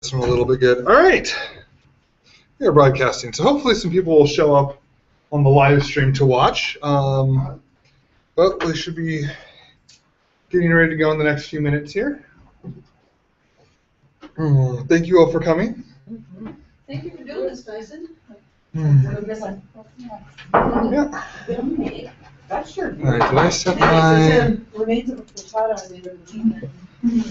This one a little bit good. All right. We are broadcasting, so hopefully some people will show up on the live stream to watch. But we should be getting ready to go in the next few minutes here. Thank you all for coming. Thank you for doing this, Tyson. Yeah. That's true. All right, did I set my... Remains of a frittata on the end of the chicken.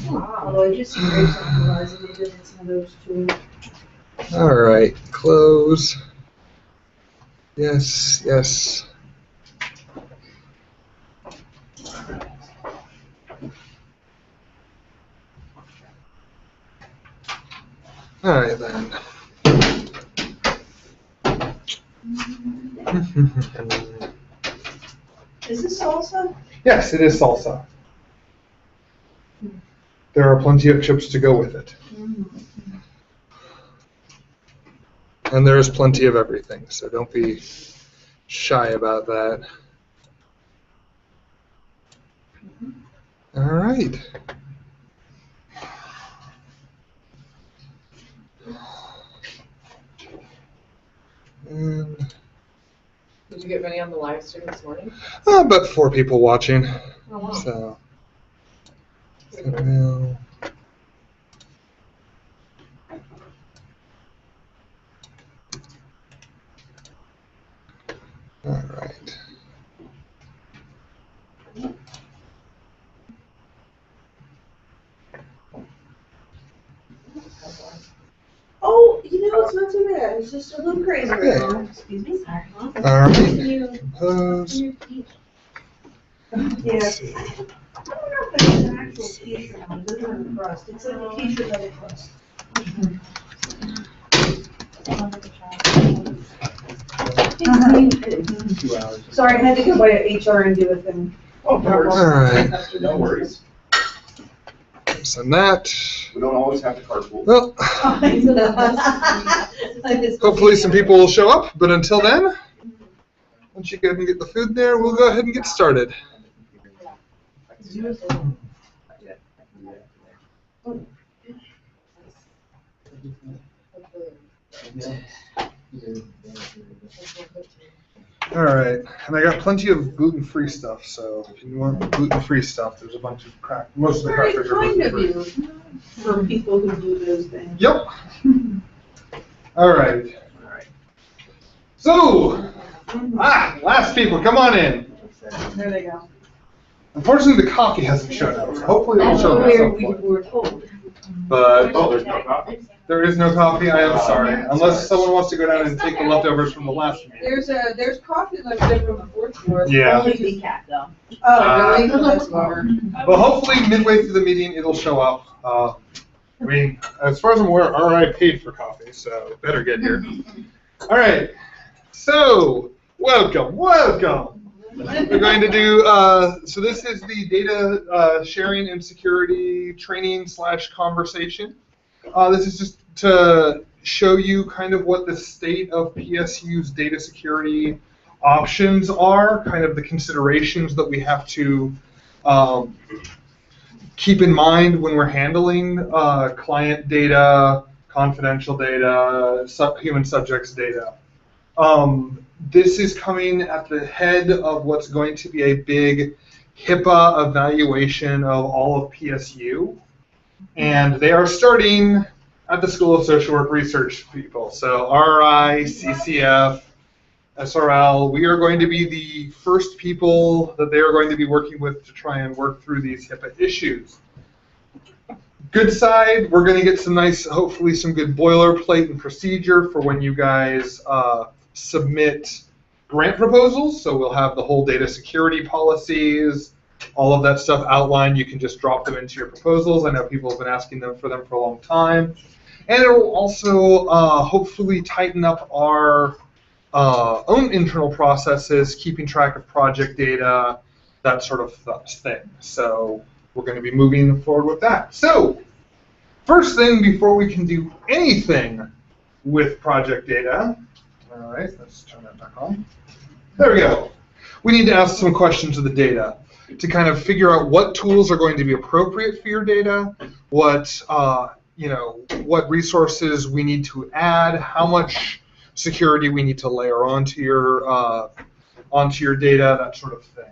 Although I just see grapes on the horizon, maybe I did some of those too. All right, close. Yes, yes. All right, then. Is this salsa? Yes, it is salsa. There are plenty of chips to go with it. And there's plenty of everything, so don't be shy about that. All right. And did you get many on the live stream this morning? about 4 people watching. Oh, wow. So now. All right. Oh, you know, it's not too bad. It's just a little crazy right Yeah. now. Excuse me. All right. Compose. Yes. I don't know if it's an actual t-shirt on it. It doesn't have a crust. It's like a t-shirt with a crust. Sorry, I had to go by HR and do a thing. Oh, no worries. All right. No worries. Send that. We don't always have to carpool. Well, hopefully some people will show up, but until then, once you go ahead and get the food there, we'll go ahead and get started. All right, and I got plenty of gluten-free stuff, so if you want gluten-free stuff, there's a bunch of crack. Most of the Very crackers are kind of gluten-free. you for people who do those things. Yep. All right. So, last people, come on in. There they go. Unfortunately, the coffee hasn't shown up, so hopefully it'll That's show what up at some we point. were told. But Oh, there's no coffee? there is no coffee. I am sorry, unless someone wants to go down and take the leftovers from the last meeting. There's coffee left over from the fourth floor. Yeah. Only decaf though. Oh, really? Well, that's bummer. But hopefully, midway through the meeting, it'll show up. I mean, as far as I'm aware, RI paid for coffee, so it better get here. All right. So, welcome. We're going to do, so this is the data sharing and security training / conversation. This is just to show you kind of what the state of PSU's data security options are, kind of the considerations that we have to keep in mind when we're handling client data, confidential data, human subjects data. This is coming at the head of what's going to be a big HIPAA evaluation of all of PSU. And they are starting at the School of Social Work Research people. So RI, CCF, SRL, we are going to be the first people that they are going to be working with to try and work through these HIPAA issues. Good side, we're going to get some nice, hopefully some good boilerplate and procedure for when you guys submit grant proposals. So we'll have the whole data security policies, all of that stuff outlined. You can just drop them into your proposals. I know people have been asking for them for a long time. And it will also hopefully tighten up our own internal processes, keeping track of project data, that sort of thing. So we're going to be moving forward with that. So first thing, before we can do anything with project data, all right, let's turn that back on. There we go. We need to ask some questions of the data to kind of figure out what tools are going to be appropriate for your data, what what resources we need to add, how much security we need to layer onto your data, that sort of thing.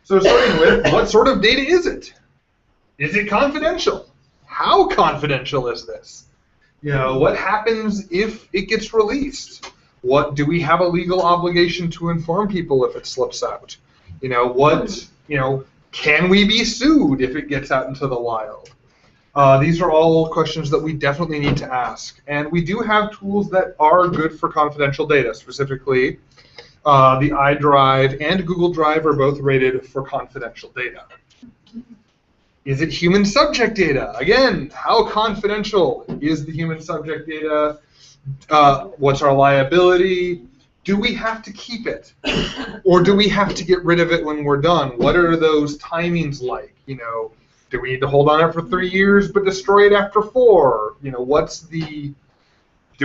So starting with, what sort of data is it? Is it confidential? How confidential is this? What happens if it gets released? What do we have a legal obligation to inform people if it slips out? Can we be sued if it gets out into the wild? These are all questions that we definitely need to ask. And we do have tools that are good for confidential data. Specifically, the iDrive and Google Drive are both rated for confidential data. Is it human subject data? Again, how confidential is the human subject data? What's our liability? Do we have to keep it? Or do we have to get rid of it when we're done? What are those timings like? Do we need to hold on it for 3 years but destroy it after 4? Do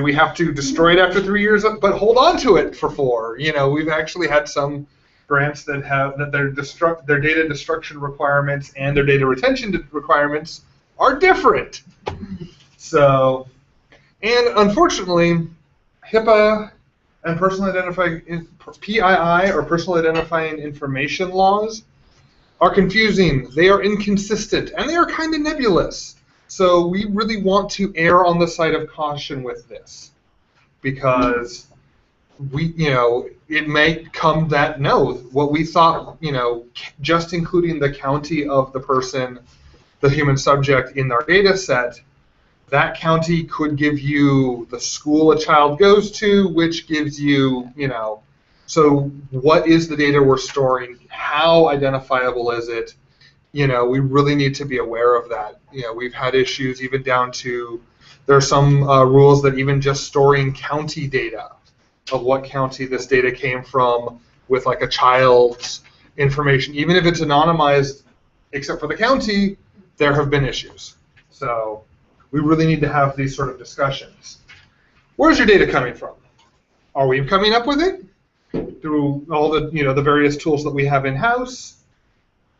we have to destroy it after 3 years but hold on to it for 4? We've actually had some grants that have their data destruction requirements and their data retention requirements are different. So, and unfortunately, HIPAA and PII or personal identifying information laws are confusing. They are inconsistent, and they are kind of nebulous. So we really want to err on the side of caution with this, because it may come that what we thought, just including the county of the person, the human subject in our data set, that county could give you the school a child goes to, which gives you, so what is the data we're storing? How identifiable is it? We really need to be aware of that. We've had issues even down to, there are some rules that even just storing county data of what county this data came from with like a child's information, even if it's anonymized except for the county, there have been issues. So we really need to have these sort of discussions. Where's your data coming from? Are we coming up with it through all the the various tools that we have in-house?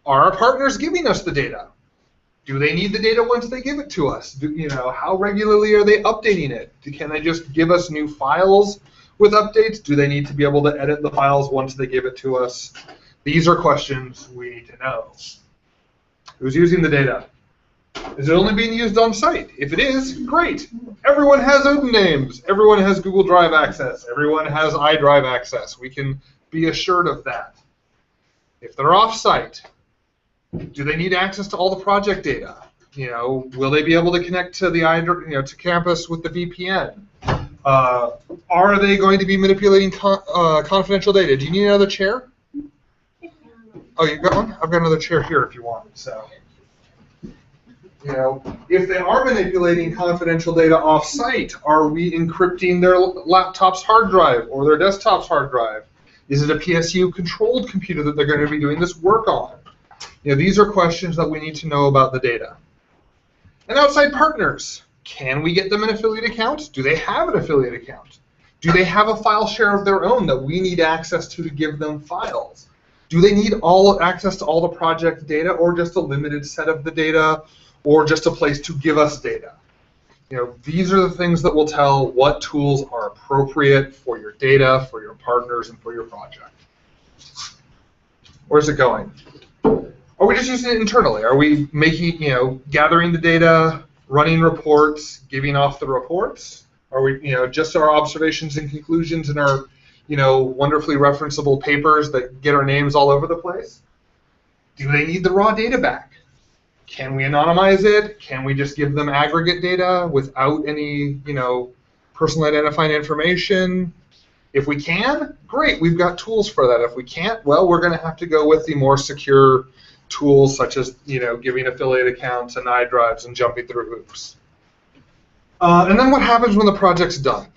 Are our partners giving us the data? Do they need the data once they give it to us? How regularly are they updating it? Can they just give us new files with updates? Do they need to be able to edit the files once they give it to us? These are questions we need to know. Who's using the data? Is it only being used on site? If it is, great. Everyone has Odin names. Everyone has Google Drive access. Everyone has iDrive access. We can be assured of that. If they're off-site, do they need access to all the project data? Will they be able to connect to the to campus with the VPN? Are they going to be manipulating confidential data? Do you need another chair? Oh, you got one? I've got another chair here if you want. So, if they are manipulating confidential data off-site, are we encrypting their laptop's hard drive or their desktop's hard drive? Is it a PSU-controlled computer that they're going to be doing this work on? These are questions that we need to know about the data. And outside partners, can we get them an affiliate account? Do they have an affiliate account? Do they have a file share of their own that we need access to give them files? Do they need access to all the project data, or just a limited set of the data, or just a place to give us data? These are the things that will tell what tools are appropriate for your data, for your partners, and for your project. Where's it going? Are we just using it internally? Are we making, gathering the data, running reports, giving off the reports? Are we, just our observations and conclusions and our, wonderfully referenceable papers that get our names all over the place? Do they need the raw data back? Can we anonymize it? Can we just give them aggregate data without any, personal identifying information? If we can, great, we've got tools for that. If we can't, well, we're going to have to go with the more secure tools such as, giving affiliate accounts and iDrives and jumping through hoops. And then what happens when the project's done?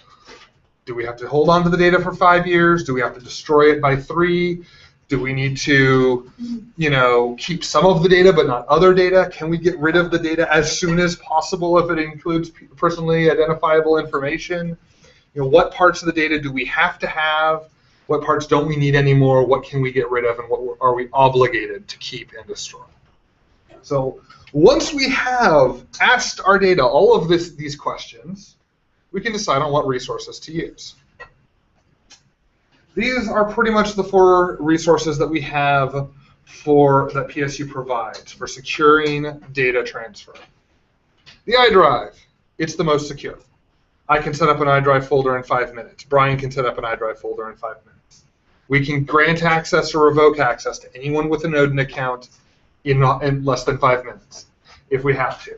Do we have to hold on to the data for 5 years? Do we have to destroy it by 3? Do we need to, keep some of the data but not other data? Can we get rid of the data as soon as possible if it includes personally identifiable information? What parts of the data do we have to have? What parts don't we need anymore? What can we get rid of, and what are we obligated to keep and destroy? So Once we have asked our data all of these questions, we can decide on what resources to use. These are pretty much the 4 resources that we have that PSU provides for securing data transfer. The iDrive, it's the most secure. I can set up an iDrive folder in 5 minutes. Brian can set up an iDrive folder in 5 minutes. We can grant access or revoke access to anyone with an Odin account in less than 5 minutes, if we have to.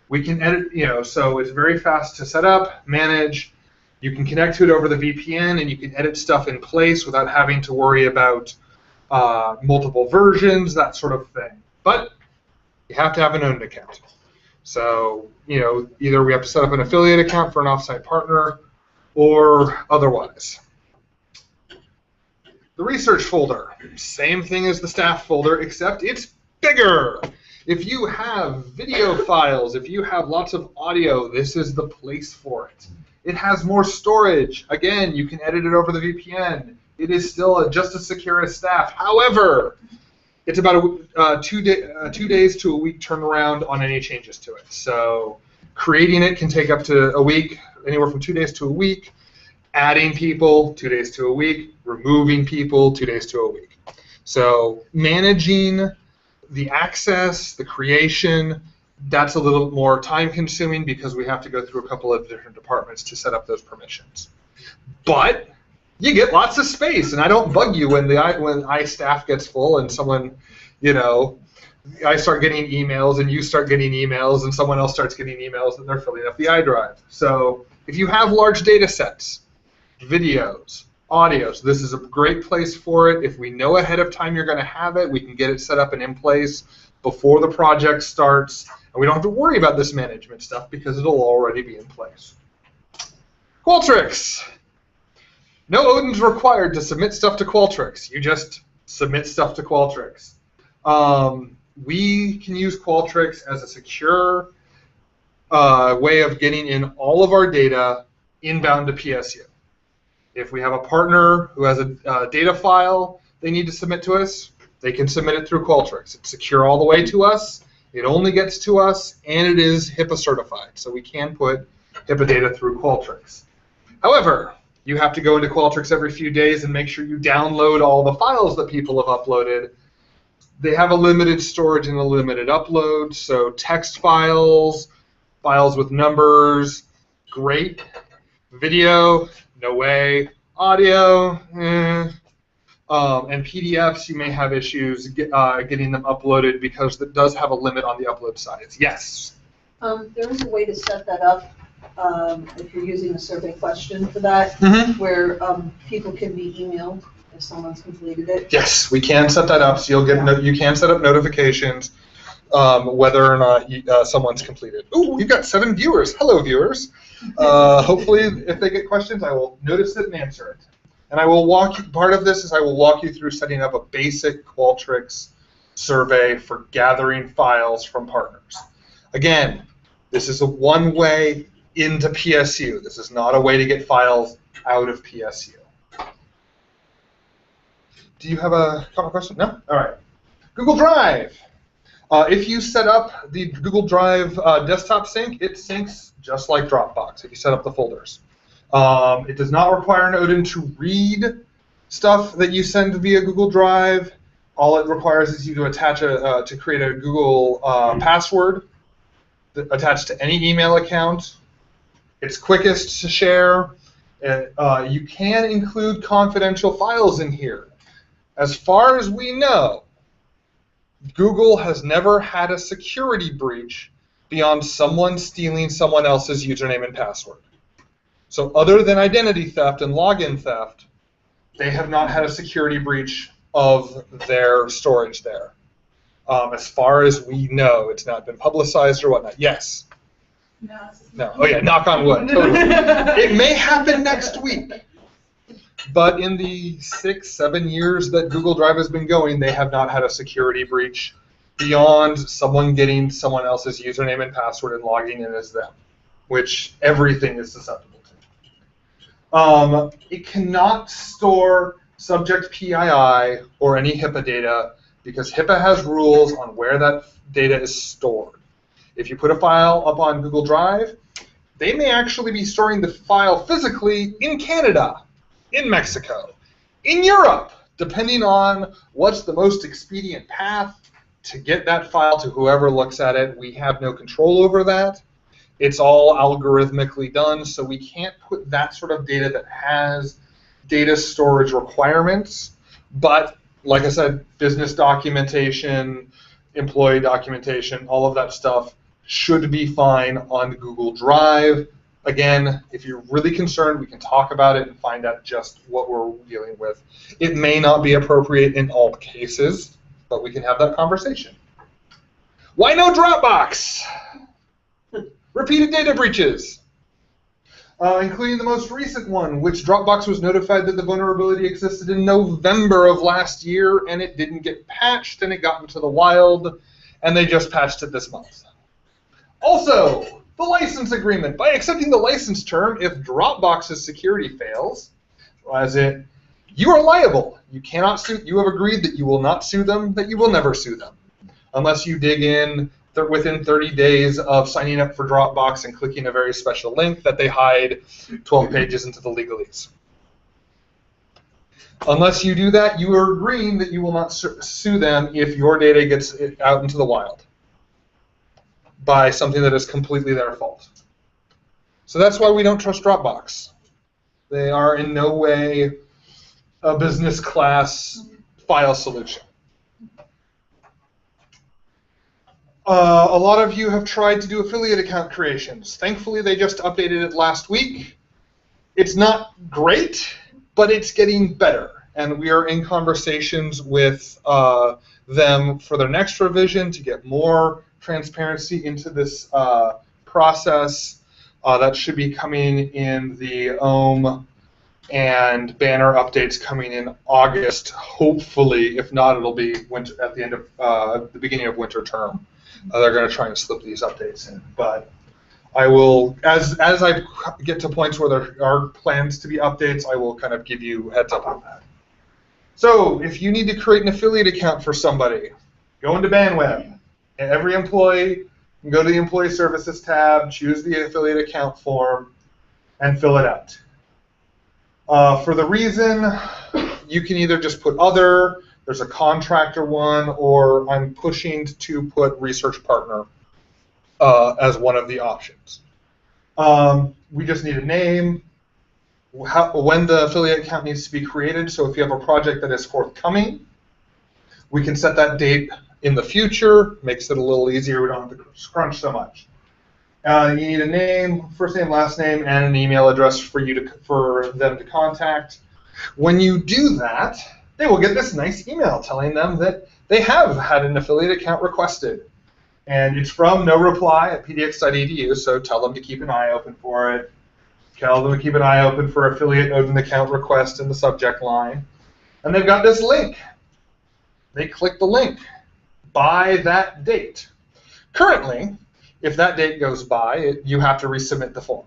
We can edit, so it's very fast to set up, manage. You can connect to it over the VPN, and you can edit stuff in place without having to worry about multiple versions, that sort of thing. But you have to have an Odin account. So, either we have to set up an affiliate account for an offsite partner or otherwise. The research folder, same thing as the staff folder, except it's bigger. If you have video files, if you have lots of audio, this is the place for it. It has more storage. Again, you can edit it over the VPN. It is still just as secure as staff. However, it's about a 2 days to a week turnaround on any changes to it. So creating it can take up to a week, anywhere from 2 days to a week. Adding people, 2 days to a week. Removing people, 2 days to a week. So managing the access, the creation, that's a little more time-consuming because we have to go through a couple of different departments to set up those permissions. But you get lots of space, and I don't bug you when iStaff gets full and someone, I start getting emails and you start getting emails and someone else starts getting emails and they're filling up the iDrive. So if you have large data sets, videos, audios, this is a great place for it. If we know ahead of time you're going to have it, we can get it set up and in place before the project starts. And we don't have to worry about this management stuff because it'll already be in place. Qualtrics. No Odin's required to submit stuff to Qualtrics. You just submit stuff to Qualtrics. We can use Qualtrics as a secure way of getting in all of our data inbound to PSU. If we have a partner who has a data file they need to submit to us, they can submit it through Qualtrics. It's secure all the way to us. It only gets to us, and it is HIPAA certified. So we can put HIPAA data through Qualtrics. However, you have to go into Qualtrics every few days and make sure you download all the files that people have uploaded. They have a limited storage and a limited upload, so text files, files with numbers, great. Video, no way. Audio, and PDFs, you may have issues getting them uploaded because it does have a limit on the upload size. Yes? There is a way to set that up if you're using a survey question for that, where people can be emailed if someone's completed it. Yes, we can set that up. So you can set up notifications whether or not someone's completed. Ooh, you've got 7 viewers. Hello, viewers. Hopefully, if they get questions, I will notice it and answer it. And I will part of this is I will walk you through setting up a basic Qualtrics survey for gathering files from partners. Again, this is a one-way into PSU. This is not a way to get files out of PSU. Do you have a question? No? All right. Google Drive. If you set up the Google Drive desktop sync, it syncs just like Dropbox if you set up the folders. It does not require an Odin to read stuff that you send via Google Drive. All it requires is you to attach to create a Google password attached to any email account. It's quickest to share. You can include confidential files in here. As far as we know, Google has never had a security breach beyond someone stealing someone else's username and password. So other than identity theft and login theft, they have not had a security breach of their storage there. As far as we know, it's not been publicized or whatnot. Yes? No. Oh yeah, knock on wood. Totally. It may happen next week. But in the 6-7 years that Google Drive has been going, they have not had a security breach beyond someone getting someone else's username and password and logging in as them, which everything is susceptible to. It cannot store subject PII or any HIPAA data because HIPAA has rules on where that data is stored. If you put a file up on Google Drive, they may actually be storing the file physically in Canada, in Mexico, in Europe, depending on what's the most expedient path to get that file to whoever looks at it. We have no control over that. It's all algorithmically done, so we can't put that sort of data that has data storage requirements. But like I said, business documentation, employee documentation, all of that stuff should be fine on Google Drive. Again, if you're really concerned, we can talk about it and find out just what we're dealing with. It may not be appropriate in all cases, but we can have that conversation. Why no Dropbox? Repeated data breaches, including the most recent one, which Dropbox was notified that the vulnerability existed in November of last year, and it didn't get patched, and it got into the wild, and they just patched it this month. Also, the license agreement. By accepting the license term, if Dropbox's security fails, as in, you are liable. You cannot sue. You have agreed that you will not sue them, that you will never sue them, unless you dig in within 30 days of signing up for Dropbox and clicking a very special link that they hide 12 pages into the legalese. Unless you do that, you are agreeing that you will not sue them if your data gets out into the wild by something that is completely their fault. So that's why we don't trust Dropbox. They are in no way a business class file solution. A lot of you have tried to do affiliate account creations. Thankfully, they just updated it last week. It's not great, but it's getting better. And we are in conversations with them for their next revision to get more transparency into this process. That should be coming in the OHM and banner updates coming in August, hopefully. If not, it'll be winter, at the end of the beginning of winter term. They're going to try and slip these updates in. But I will, as I get to points where there are plans to be updates, I will kind of give you heads up on that. So if you need to create an affiliate account for somebody, go into BandWeb. Every employee can go to the Employee Services tab, choose the affiliate account form, and fill it out. For the reason, you can either just put other, there's a contractor one, or I'm pushing to put research partner as one of the options. We just need a name, when the affiliate account needs to be created. So if you have a project that is forthcoming, we can set that date in the future. Makes it a little easier. We don't have to crunch so much. You need a name, first name, last name, and an email address for them to contact. When you do that, they will get this nice email telling them that they have had an affiliate account requested. And it's from noreply@pdx.edu, so tell them to keep an eye open for it. Tell them to keep an eye open for affiliate odin account request in the subject line. And they've got this link. They click the link. By that date. Currently, if that date goes by, you have to resubmit the form.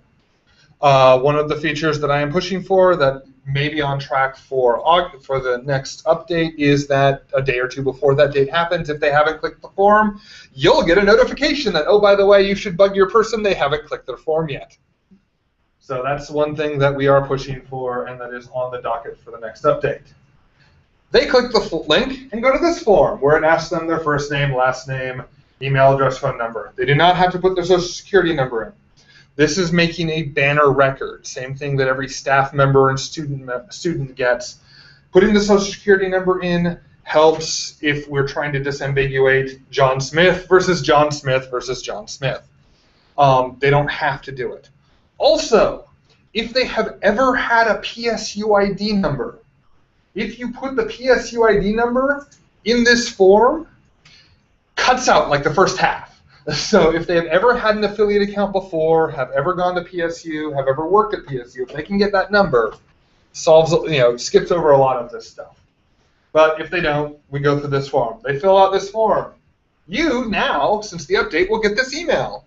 One of the features that I am pushing for that may be on track for the next update is that a day or two before that date happens, if they haven't clicked the form, you'll get a notification that, oh, by the way, you should bug your person, they haven't clicked their form yet. So that's one thing that we are pushing for, and that is on the docket for the next update. They click the link and go to this form where it asks them their first name, last name, email address, phone number. They do not have to put their social security number in. This is making a banner record, same thing that every staff member and student gets. Putting the social security number in helps if we're trying to disambiguate John Smith versus John Smith versus John Smith. They don't have to do it. Also, if they have ever had a PSU ID number, if you put the PSU ID number in this form, cuts out like the first half. So if they have ever had an affiliate account before, have ever gone to PSU, have ever worked at PSU, if they can get that number, solves, skips over a lot of this stuff. But if they don't, we go through this form. They fill out this form. You now, since the update, will get this email.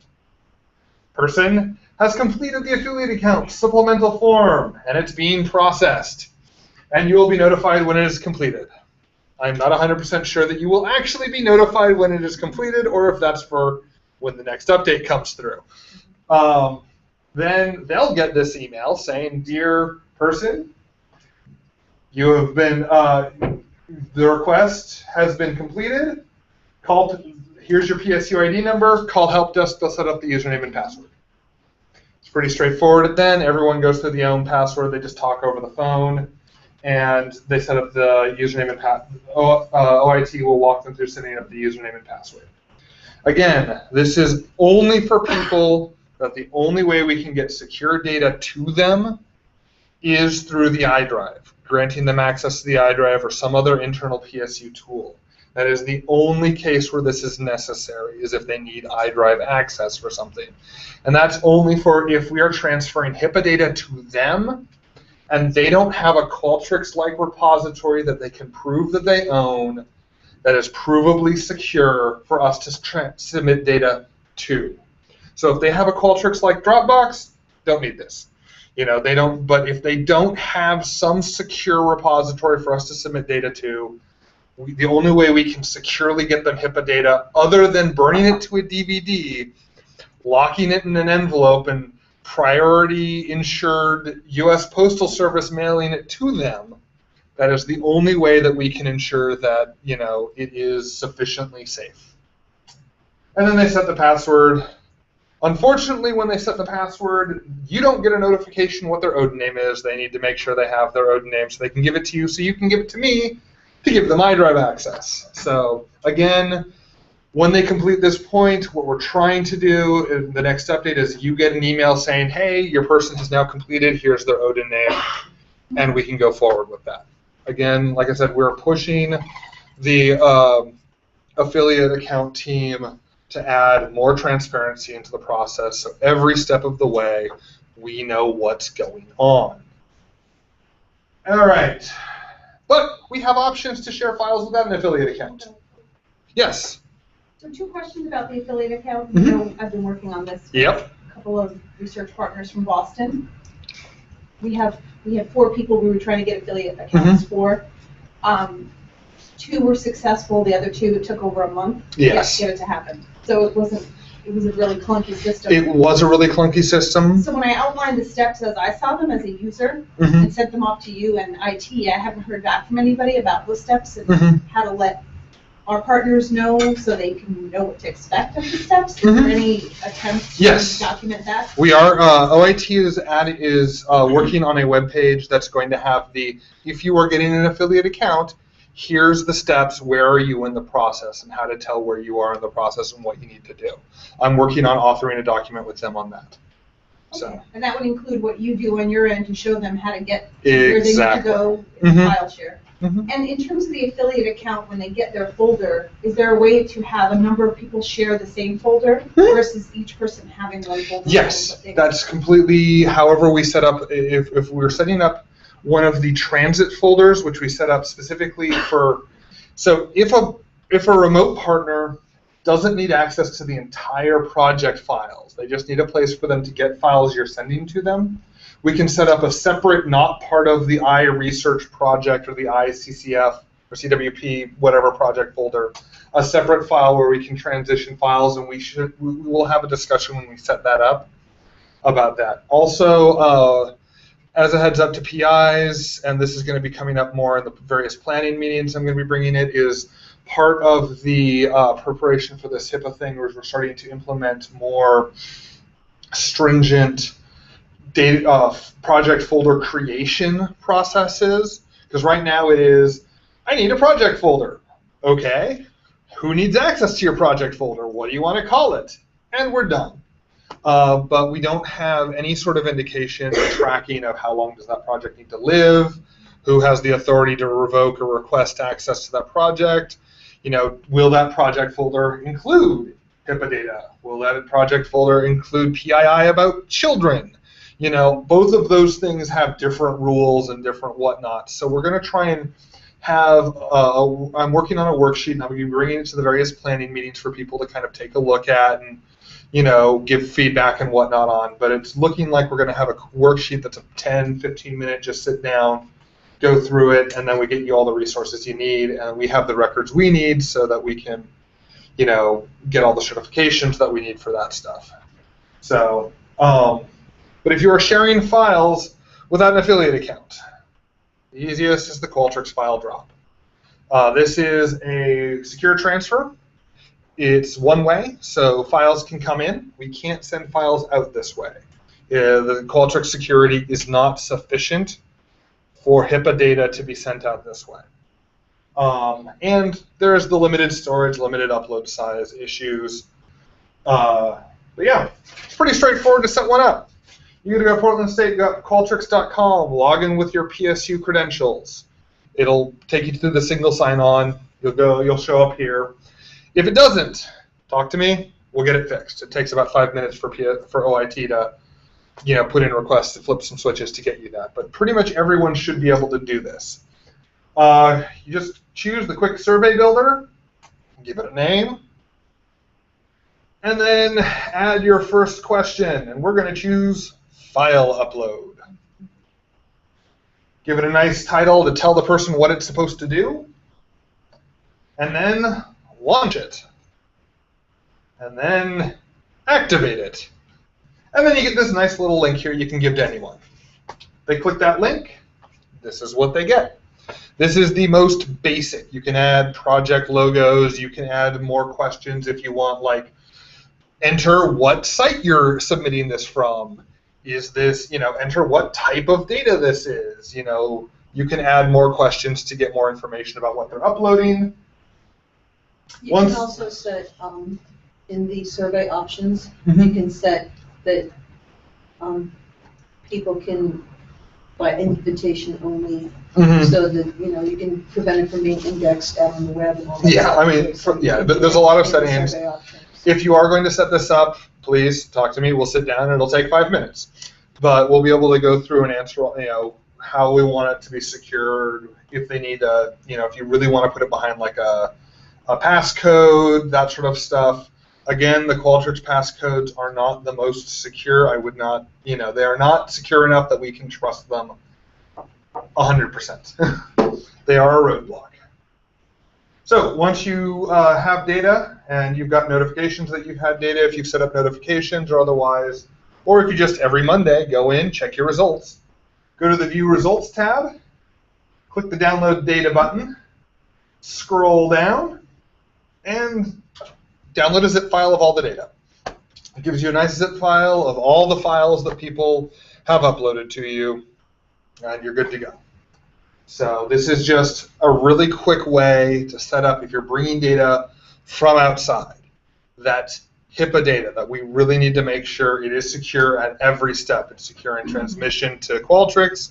Person has completed the affiliate account supplemental form, and it's being processed. And you will be notified when it is completed. I'm not 100% sure that you will actually be notified when it is completed, or if that's for when the next update comes through. Then they'll get this email saying, "Dear person, you have been, the request has been completed. Here's your PSU ID number. Call help desk. They'll set up the username and password." It's pretty straightforward. Then everyone goes through the own password. They just talk over the phone, and they set up the username and OIT will walk them through setting up the username and password. Again, this is only for people that the only way we can get secure data to them is through the iDrive, granting them access to the iDrive or some other internal PSU tool. That is the only case where this is necessary, is if they need iDrive access for something. And that's only for if we are transferring HIPAA data to them and they don't have a Qualtrics-like repository that they can prove that they own that is provably secure for us to submit data to. So if they have a Qualtrics-like Dropbox, don't need this. They don't. But if they don't have some secure repository for us to submit data to, the only way we can securely get them HIPAA data, other than burning it to a DVD, locking it in an envelope, and priority insured U.S. Postal Service mailing it to them, that is the only way that we can ensure that it is sufficiently safe. And then they set the password. Unfortunately, when they set the password, you don't get a notification what their ODIN name is. They need to make sure they have their ODIN name so they can give it to you, so you can give it to me to give them iDrive access. So again, when they complete this point, what we're trying to do in the next update is you get an email saying, "Hey, your person has now completed. Here's their ODIN name," and we can go forward with that. Again, like I said, we're pushing the affiliate account team to add more transparency into the process, so every step of the way we know what's going on. All right, but we have options to share files without an affiliate account. Yes? So 2 questions about the affiliate account. Mhm. I've been working on this with Yep. a couple of research partners from Boston. We had 4 people we were trying to get affiliate accounts for. 2 were successful. The other 2, it took over a month to Yes. get it to happen. So it was a really clunky system. It was a really clunky system. So when I outlined the steps as I saw them as a user Mhm. and sent them off to you and IT, I haven't heard back from anybody about those steps and Mhm. how to let our partners know so they can know what to expect of the steps. Is Mhm. there any attempts Yes. to document that? We are, OIT is working on a web page that's going to have if you are getting an affiliate account, here's the steps, where are you in the process, and how to tell where you are in the process and what you need to do. I'm working on authoring a document with them on that. So. Okay. And that would include what you do on your end to show them how to get where they need to Exactly. go in Mhm. file share. Mhm. And in terms of the affiliate account, when they get their folder, is there a way to have a number of people share the same folder versus each person having one folder? Yes, that's completely however we set up. If we're setting up one of the transit folders, which we set up specifically for, so if a remote partner doesn't need access to the entire project files, they just need a place for them to get files you're sending to them, we can set up a separate, not part of the iResearch project or the iCCF or CWP, whatever project folder, a separate file where we can transition files, and we will have a discussion when we set that up about that. Also, as a heads up to PIs, and this is going to be coming up more in the various planning meetings I'm going to be bringing it, is part of the preparation for this HIPAA thing, we're starting to implement more stringent data, project folder creation processes, because right now it is, I need a project folder. Okay, who needs access to your project folder? What do you want to call it? And we're done. But we don't have any sort of indication or tracking of how long does that project need to live, who has the authority to revoke or request access to that project. Will that project folder include HIPAA data? Will that project folder include PII about children? Both of those things have different rules and different whatnots. So we're going to try and have, I'm working on a worksheet, and I'm going to be bringing it to the various planning meetings for people to kind of take a look at and, give feedback and whatnot on. But it's looking like we're going to have a worksheet that's a 10, 15-minute, just sit down, go through it, and then we get you all the resources you need, and we have the records we need so that we can, get all the certifications that we need for that stuff. So, but if you are sharing files without an affiliate account, the easiest is the Qualtrics file drop. This is a secure transfer. It's one way, so files can come in. We can't send files out this way. The Qualtrics security is not sufficient for HIPAA data to be sent out this way. And there's the limited storage, limited upload size issues. But yeah, it's pretty straightforward to set one up. You go to Portland State, Qualtrics.com, log in with your PSU credentials. It'll take you through the single sign-on. You'll show up here. If it doesn't, talk to me. We'll get it fixed. It takes about 5 minutes for OIT to, put in requests to flip some switches to get you that. But pretty much everyone should be able to do this. You just choose the quick survey builder, give it a name, and then add your first question. And we're going to choose file upload. Give it a nice title to tell the person what it's supposed to do, and then launch it, and then activate it. And then you get this nice little link here you can give to anyone. They click that link, this is what they get. This is the most basic. You can add project logos, you can add more questions if you want, like enter what site you're submitting this from. Is this, enter what type of data this is. You can add more questions to get more information about what they're uploading. You can also set, in the survey options, you can set that people can, by invitation only, so that, you can prevent it from being indexed out on the web and all that. Yeah, there's a lot of settings. If you are going to set this up, please talk to me. We'll sit down, and it'll take 5 minutes. But we'll be able to go through and answer, how we want it to be secured, if they need if you really want to put it behind like a passcode, that sort of stuff. Again, the Qualtrics passcodes are not the most secure. I would not, they are not secure enough that we can trust them 100%. They are a roadblock. So once you have data and you've got notifications that you've had data, if you've set up notifications or otherwise, or if you just every Monday go in, check your results, go to the View Results tab, click the Download Data button, scroll down, and download a zip file of all the data. It gives you a nice zip file of all the files that people have uploaded to you, and you're good to go. So this is just a really quick way to set up, if you're bringing data from outside, that HIPAA data that we really need to make sure it is secure at every step. It's secure in transmission to Qualtrics.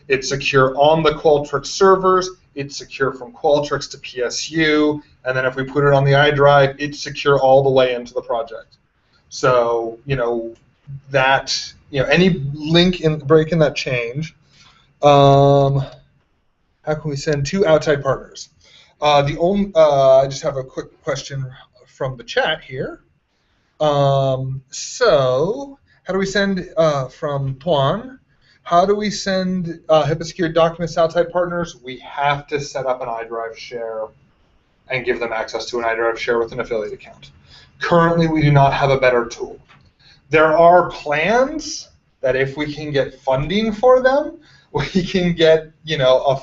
It's secure on the Qualtrics servers. It's secure from Qualtrics to PSU. And then if we put it on the iDrive, it's secure all the way into the project. So, that, any link break in that change. How can we send to outside partners? I just have a quick question from the chat here. So, how do we send from Tuan? How do we send HIPAA secured documents to outside partners? We have to set up an iDrive share and give them access to an iDrive share with an affiliate account. Currently, we do not have a better tool. There are plans that if we can get funding for them, we can get,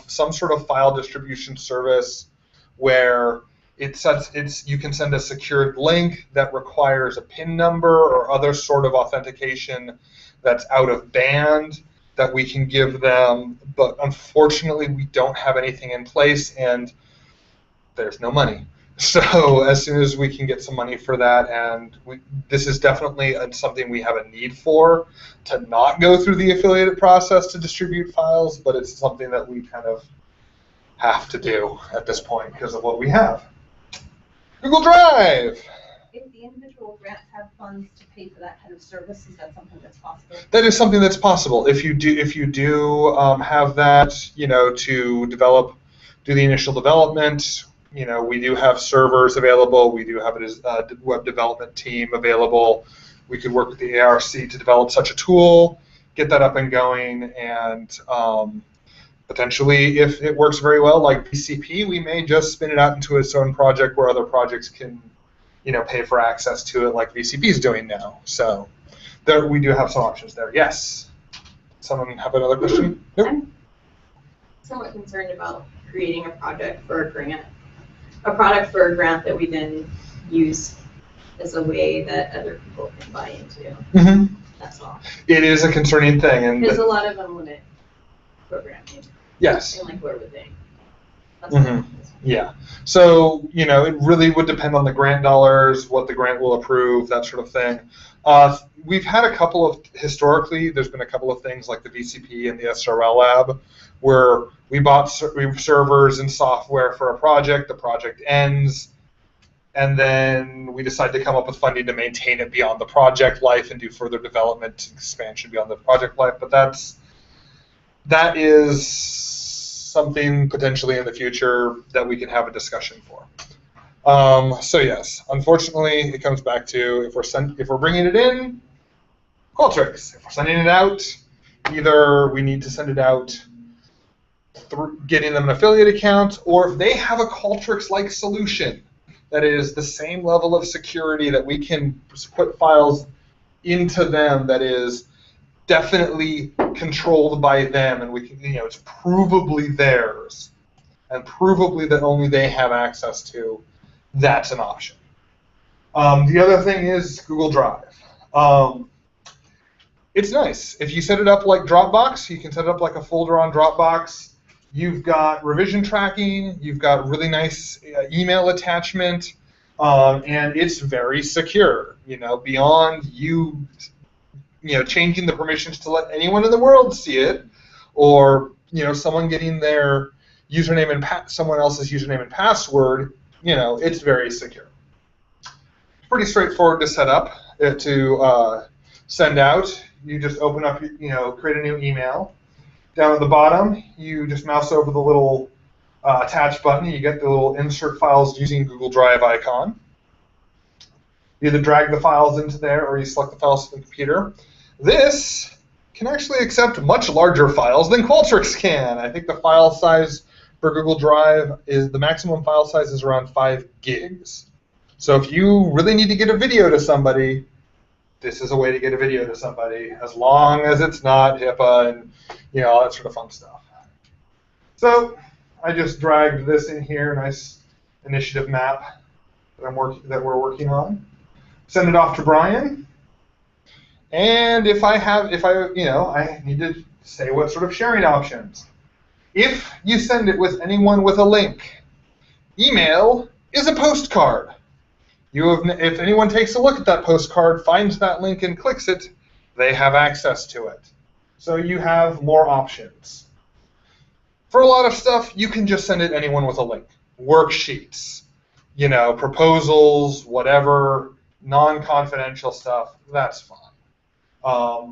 some sort of file distribution service where you can send a secured link that requires a PIN number or other sort of authentication that's out of band that we can give them. But unfortunately, we don't have anything in place, and there's no money. So as soon as we can get some money for that, and this is definitely something we have a need for, to not go through the affiliated process to distribute files, but it's something that we kind of have to do at this point because of what we have. Google Drive! If the individual grants have funds to pay for that kind of service, is that something that's possible? That is something that's possible. If you do have that, to do the initial development, we do have servers available. We do have a web development team available. We could work with the ARC to develop such a tool, get that up and going, and potentially, if it works very well, like VCP, we may just spin it out into its own project where other projects can pay for access to it like VCP is doing now. So there, we do have some options there. Yes. Someone have another question? Nope. I'm somewhat concerned about creating a product for a grant that we then use as a way that other people can buy into. Mm-hmm. That's all. It is a concerning thing, and There's a lot of them limit programming. yes. And like, where would they? That's Mhm. Yeah. So, it really would depend on the grant dollars, what the grant will approve, that sort of thing. We've had historically, there's been a couple of things like the VCP and the SRL lab where we bought servers and software for a project, the project ends, and then we decide to come up with funding to maintain it beyond the project life and do further development and expansion beyond the project life. But that is something potentially in the future that we can have a discussion for. So yes, unfortunately, it comes back to if we're bringing it in, Qualtrics. If we're sending it out, either we need to send it out through getting them an affiliate account, or if they have a Qualtrics-like solution that is the same level of security that we can put files into them that is definitely controlled by them, and we can, it's provably theirs, and provably that only they have access to. That's an option. The other thing is Google Drive. It's nice. If you set it up like Dropbox, you can set it up like a folder on Dropbox. You've got revision tracking. You've got really nice email attachment, and it's very secure. Beyond you changing the permissions to let anyone in the world see it, or someone getting their username and someone else's username and password. It's very secure. Pretty straightforward to set up, to send out. You just open up, create a new email. Down at the bottom, you just mouse over the little attach button. You get the little insert files using Google Drive icon. You either drag the files into there or you select the files from the computer. This can actually accept much larger files than Qualtrics can. I think the file size for Google Drive the maximum file size is around 5 gigs. So if you really need to get a video to somebody, this is a way to get a video to somebody, as long as it's not HIPAA and all that sort of fun stuff. So I just dragged this in here, nice initiative map that we're working on. Send it off to Brian. And I need to say what sort of sharing options. If you send it with anyone with a link, email is a postcard. If anyone takes a look at that postcard, finds that link and clicks it, they have access to it. So you have more options. For a lot of stuff, you can just send it anyone with a link. Worksheets, proposals, whatever, non-confidential stuff, that's fine.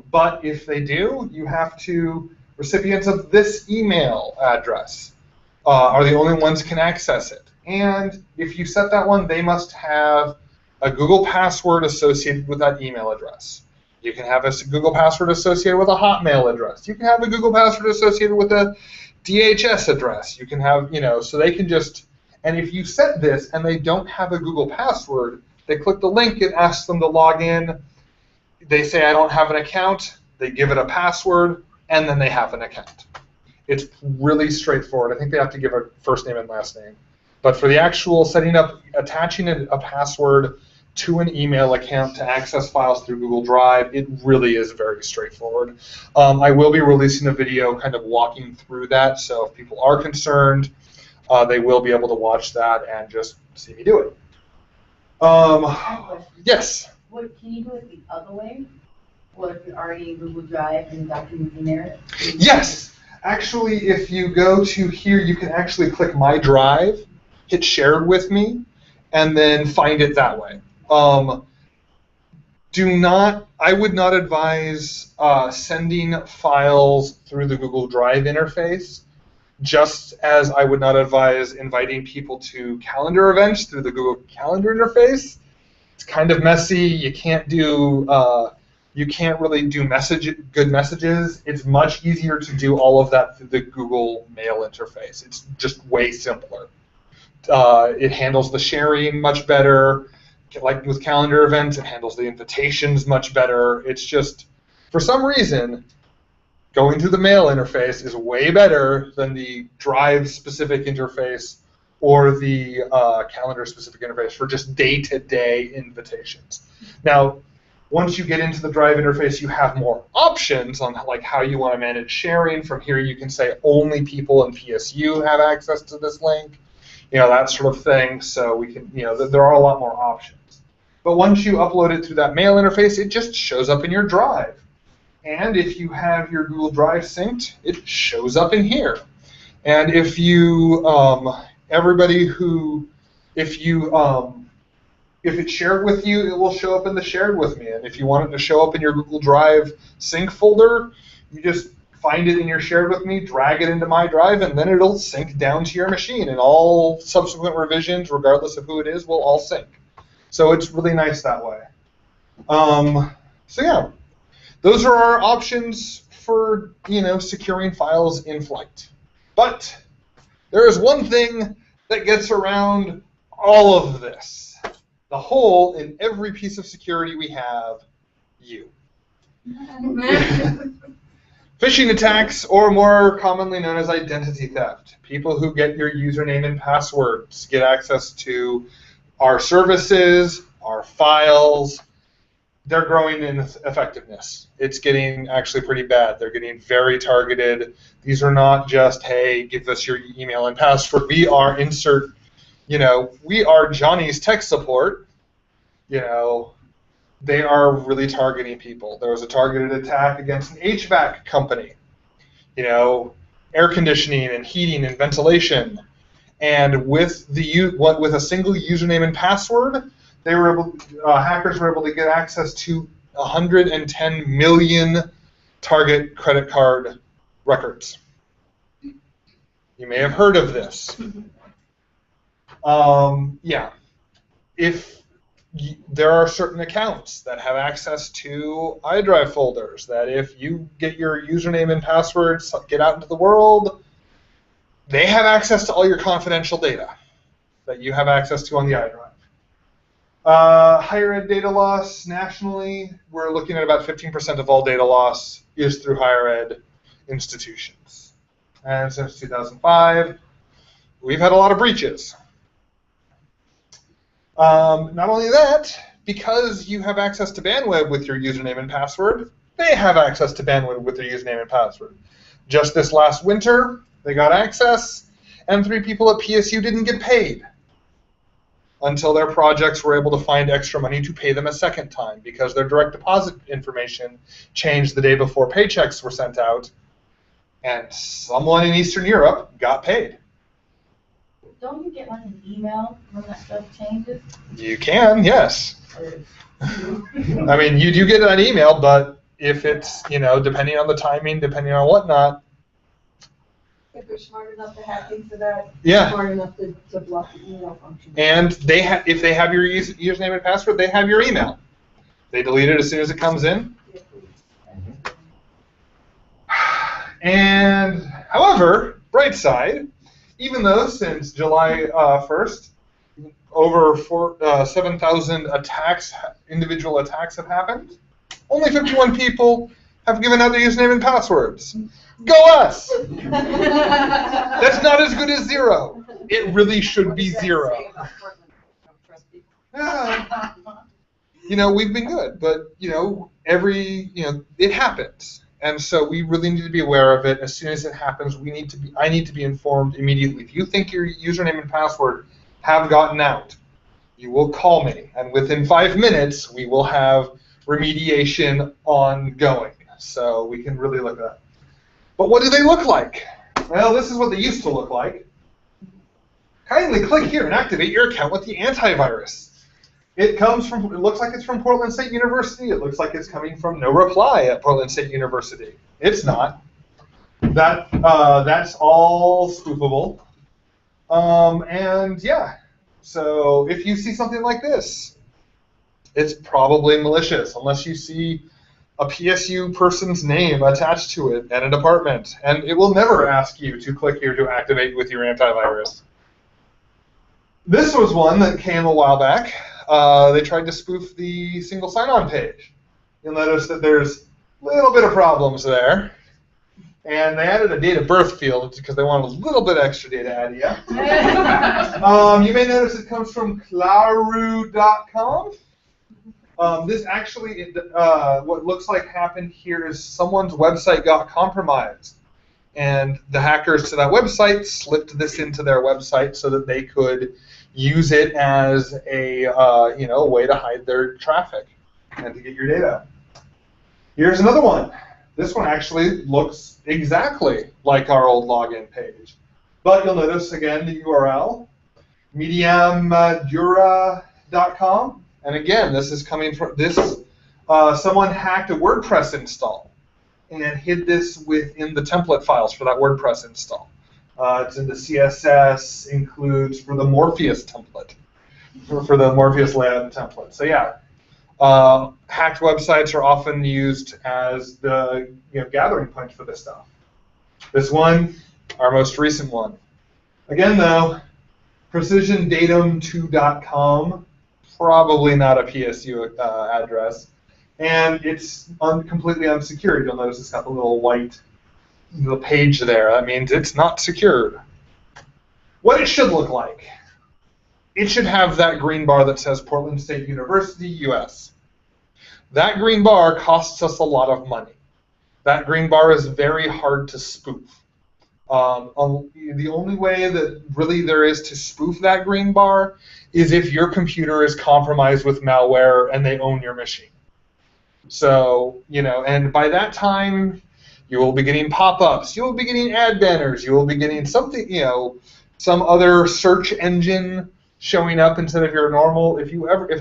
But if they do, you have to, recipients of this email address are the only ones who can access it. And if you set that one, they must have a Google password associated with that email address. You can have a Google password associated with a Hotmail address. You can have a Google password associated with a DHS address. You can have, so they can just, and if you set this and they don't have a Google password, they click the link, it asks them to log in. They say, I don't have an account. They give it a password, and then they have an account. It's really straightforward. I think they have to give a first name and last name. But for the actual setting up, attaching a password to an email account to access files through Google Drive, it really is very straightforward. I will be releasing a video kind of walking through that, so if people are concerned, they will be able to watch that and just see me do it. Yes? Can you do it the other way? What if you're already in Google Drive and documents in there? Yes. Actually, if you go to here, you can actually click My Drive, hit Shared with Me, and then find it that way. I would not advise sending files through the Google Drive interface, just as I would not advise inviting people to calendar events through the Google Calendar interface. It's kind of messy. You can't really do good messages. It's much easier to do all of that through the Google Mail interface. It's just way simpler. It handles the sharing much better. like with calendar events, it handles the invitations much better. It's just, for some reason, going through the mail interface is way better than the Drive-specific interface or the calendar-specific interface for just day-to-day invitations. Now, once you get into the Drive interface, you have more options on like how you want to manage sharing. From here, you can say only people in PSU have access to this link, that sort of thing. So we can, there are a lot more options. But once you upload it through that mail interface, it just shows up in your Drive. And if you have your Google Drive synced, it shows up in here. And if you, if it's shared with you, it will show up in the shared with me. And if you want it to show up in your Google Drive sync folder, you just find it in your shared with me, drag it into my Drive, and then it'll sync down to your machine. And all subsequent revisions, regardless of who it is, will all sync. So it's really nice that way. So yeah, those are our options for securing files in flight. But there is one thing that gets around all of this. The hole in every piece of security we have, you. Phishing attacks, or more commonly known as identity theft. People who get your username and passwords, get access to our services, our files. They're growing in effectiveness. It's getting actually pretty bad. They're getting very targeted. These are not just, hey, give us your email and password. We are we are Johnny's tech support. They are really targeting people. There was a targeted attack against an HVAC company, air conditioning and heating and ventilation. And with a single username and password, hackers were able to get access to 110 million Target credit card records. You may have heard of this. If there are certain accounts that have access to iDrive folders, that if you get your username and passwords, get out into the world, they have access to all your confidential data that you have access to on the iDrive. Higher ed data loss nationally, we're looking at about 15% of all data loss is through higher ed institutions. And since 2005, we've had a lot of breaches. Not only that, because you have access to bandwidth with your username and password, they have access to bandwidth with their username and password. Just this last winter, they got access, and 3 people at PSU didn't get paid until their projects were able to find extra money to pay them a second time, because their direct deposit information changed the day before paychecks were sent out, and someone in Eastern Europe got paid. Don't you get like an email when that stuff changes? You can, yes. I mean, you do get an email, but if it's, depending on the timing, depending on whatnot. If they're smart enough to hack into that, Yeah. smart enough to block the email function. And if they have your username and password, they have your email. They delete it as soon as it comes in. And, however, bright side, even though since July 1st, over 7,000 individual attacks have happened, only 51 people have given out their username and passwords. Go us! That's not as good as 0. It really should be 0. Yeah. We've been good, but it happens. And so we really need to be aware of it. As soon as it happens, I need to be informed immediately. If you think your username and password have gotten out, you will call me, and within 5 minutes, we will have remediation ongoing. So we can really look at that. But what do they look like? Well, this is what they used to look like. Kindly click here and activate your account with the antivirus. It looks like it's from Portland State University. It looks like it's coming from No Reply at Portland State University. It's not. That's all spoofable. And yeah, so if you see something like this, it's probably malicious, unless you see a PSU person's name attached to it and a department. And it will never ask you to click here to activate with your antivirus. This was one that came a while back. they tried to spoof the single sign-on page. You'll notice that there's a little bit of problems there. And they added a date of birth field because they wanted a little bit extra data out of you. You may notice it comes from Claru.com. This actually, what looks like happened here is someone's website got compromised. And the hackers to that website slipped this into their website so that they could use it as a way to hide their traffic and to get your data. Here's another one. This one actually looks exactly like our old login page. But you'll notice, again, the URL, mediamadura.com. And again, this is coming from someone hacked a WordPress install and hid this within the template files for that WordPress install. It's in the CSS, includes for the Morpheus template, for the Morpheus layout template. So yeah. Hacked websites are often used as the gathering point for this stuff. This one, our most recent one. Again, though, precisiondatum2.com, probably not a PSU address, and it's completely unsecured. You'll notice it's got the little white page there. That means it's not secured. What it should look like. It should have that green bar that says Portland State University, US. That green bar costs us a lot of money. That green bar is very hard to spoof. The only way that really there is to spoof that green bar is if your computer is compromised with malware and they own your machine. So, and by that time, you will be getting pop-ups, you will be getting ad banners, you will be getting something, some other search engine showing up instead of your normal. If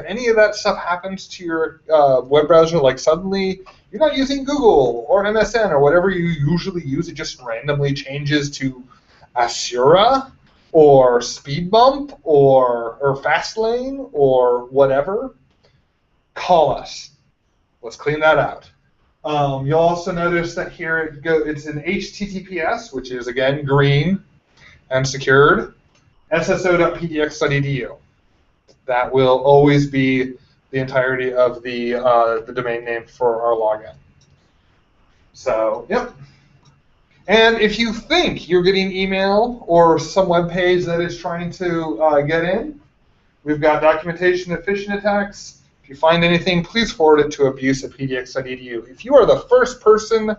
any of that stuff happens to your web browser, like suddenly you're not using Google or MSN or whatever you usually use, it just randomly changes to Asura or Speedbump or Fastlane or whatever, call us. Let's clean that out. You'll also notice that here it's an HTTPS, which is again green and secured. sso.pdx.edu. That will always be the entirety of the domain name for our login. So, yep. And if you think you're getting email or some web page that is trying to get in, we've got documentation of phishing attacks. If you find anything, please forward it to abuse@pdx.edu. If you are the first person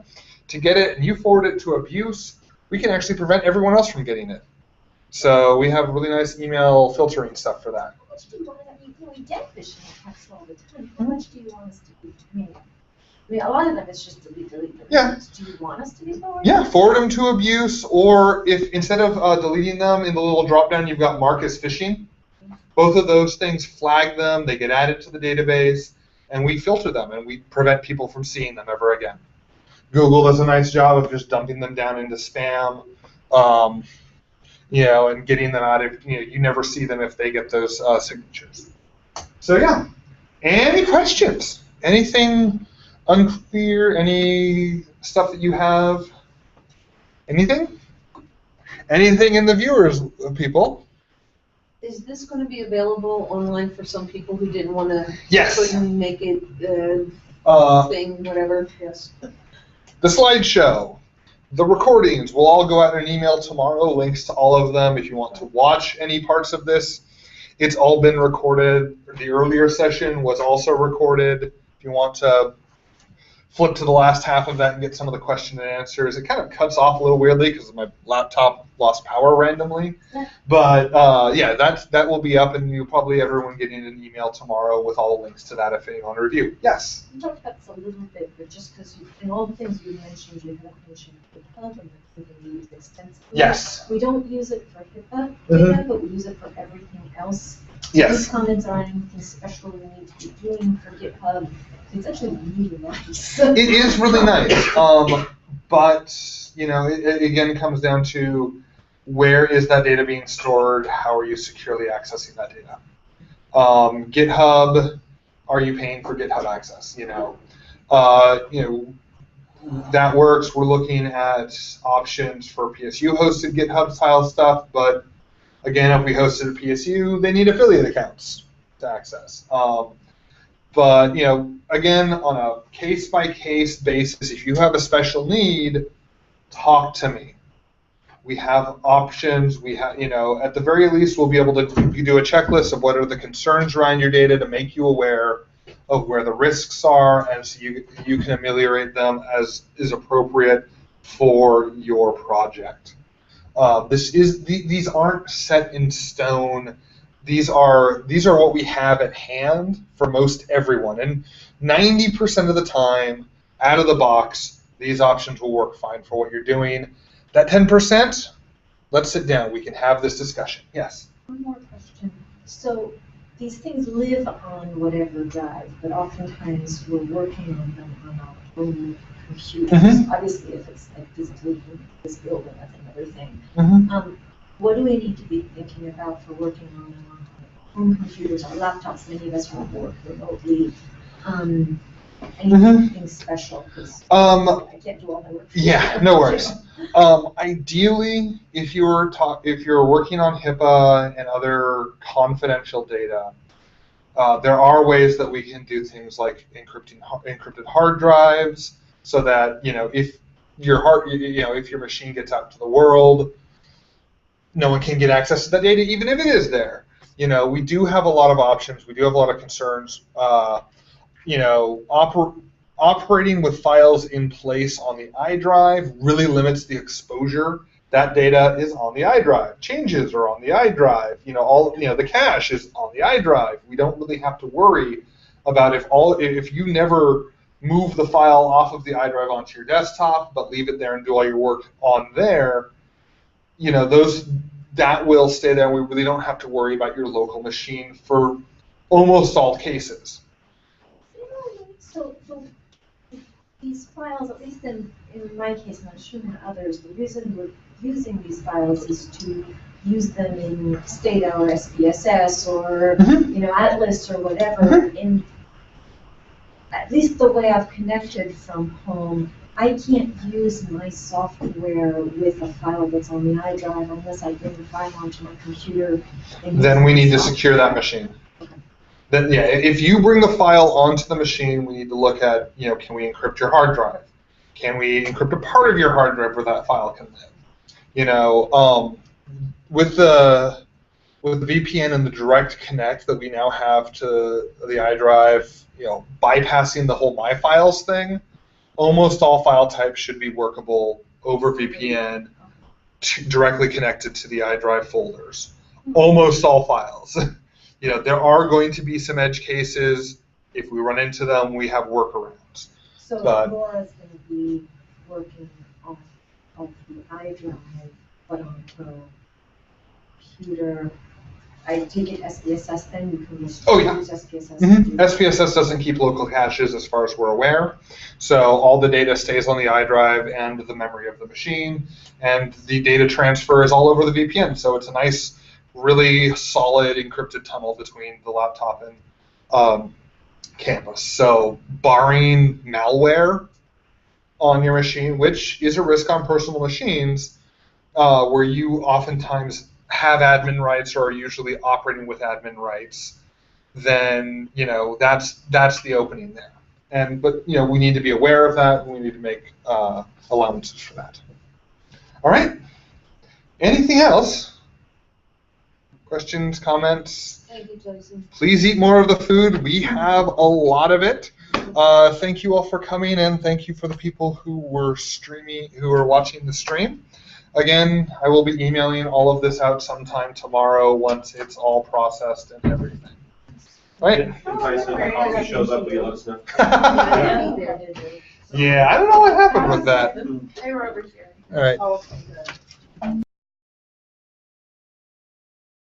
to get it and you forward it to abuse, we can actually prevent everyone else from getting it. So we have really nice email filtering stuff for that. How much do you want? We get phishing attacks all the time. How much do you want us to be? I mean, a lot of them is just delete. Yeah. Do you want us to be forwarding? Yeah, forward them to abuse, or if instead of deleting them in the little drop-down, you've got mark as phishing. Both of those things flag them, they get added to the database, and we filter them, and we prevent people from seeing them ever again. Google does a nice job of just dumping them down into spam. And getting them out of, you never see them if they get those signatures. So yeah, any questions? Anything unclear? Any stuff that you have? Anything? Anything in the viewers, people? Is this going to be available online for some people who didn't want to Yes. make it thing, whatever? Yes. The slideshow. The recordings will all go out in an email tomorrow, links to all of them if you want to watch any parts of this. It's all been recorded. The earlier session was also recorded. If you want to flip to the last half of that and get some of the question and answers, it kind of cuts off a little weirdly because my laptop lost power randomly. But yeah, that will be up, and you'll probably everyone getting an email tomorrow with all the links to that if you want to review. Yes? You talked about this a little bit, but just because in all the things you mentioned, you have mentioned GitHub and that's something we use extensively. Yes. We don't use it for HIPAA Mhm. data, but we use it for everything else. Yes. Any comments on anything special we need to be doing for GitHub? It's actually really nice. It is really nice, but it again comes down to where is that data being stored? How are you securely accessing that data? GitHub, are you paying for GitHub access? That works. We're looking at options for PSU-hosted GitHub style stuff, but again, if we hosted a PSU, they need affiliate accounts. to access. But again, on a case-by-case basis, if you have a special need, talk to me. We have options. We have, at the very least, we'll be able to do a checklist of what are the concerns around your data to make you aware of where the risks are, and so you can ameliorate them as is appropriate for your project. These aren't set in stone. These are what we have at hand for most everyone, and 90% of the time, out of the box, these options will work fine for what you're doing. That 10%, let's sit down. We can have this discussion. Yes? One more question. So these things live on whatever drive, but oftentimes we're working on them on our own computers. Mhm. Obviously, if it's like physically in this building, that's another thing. Mm-hmm. What do we need to be thinking about for working on them on our own computers, our laptops? Many of us will work remotely. Anything special? 'Cause I can't do all my work. Yeah, no worries. Ideally, if you're working on HIPAA and other confidential data, there are ways that we can do things like encrypted hard drives, so that if your machine gets out to the world, no one can get access to that data, even if it is there. We do have a lot of options. We do have a lot of concerns. Operating with files in place on the iDrive really limits the exposure. That data is on the iDrive. Changes are on the iDrive. The cache is on the iDrive. We don't really have to worry about if you never move the file off of the iDrive onto your desktop, but leave it there and do all your work on there. That will stay there. We really don't have to worry about your local machine for almost all cases. So these files, at least in my case, and I'm sure in others, the reason we're using these files is to use them in Stata or SPSS or Atlas or whatever. And at least the way I've connected from home, I can't use my software with a file that's on the iDrive unless I bring the file onto my computer. Then we need to secure that machine. Then, if you bring the file onto the machine, we need to look at, can we encrypt your hard drive? Can we encrypt a part of your hard drive where that file can live? With the VPN and the direct connect that we now have to the iDrive, bypassing the whole My Files thing, almost all file types should be workable over VPN, directly connected to the iDrive folders. Almost all files. There are going to be some edge cases. If we run into them, we have workarounds. So Laura's going to be working off of the iDrive, but on her computer. I take it SPSS then? You can use SPSS. Mm-hmm. SPSS doesn't keep local caches as far as we're aware. So all the data stays on the iDrive and the memory of the machine, and the data transfer is all over the VPN. So it's a nice, really solid encrypted tunnel between the laptop and campus. So barring malware on your machine, which is a risk on personal machines, where you oftentimes have admin rights or are usually operating with admin rights, then that's the opening there. But we need to be aware of that. We need to make allowances for that. All right. Anything else? Questions, comments? Thank you, Jason. Please eat more of the food. We have a lot of it. Thank you all for coming, and thank you for the people who were watching the stream. Again, I will be emailing all of this out sometime tomorrow once it's all processed and everything. Right? If Tyson Coffee shows up, will you let us know? Yeah, I don't know what happened with that. They were over here. All right. Oh, okay, good.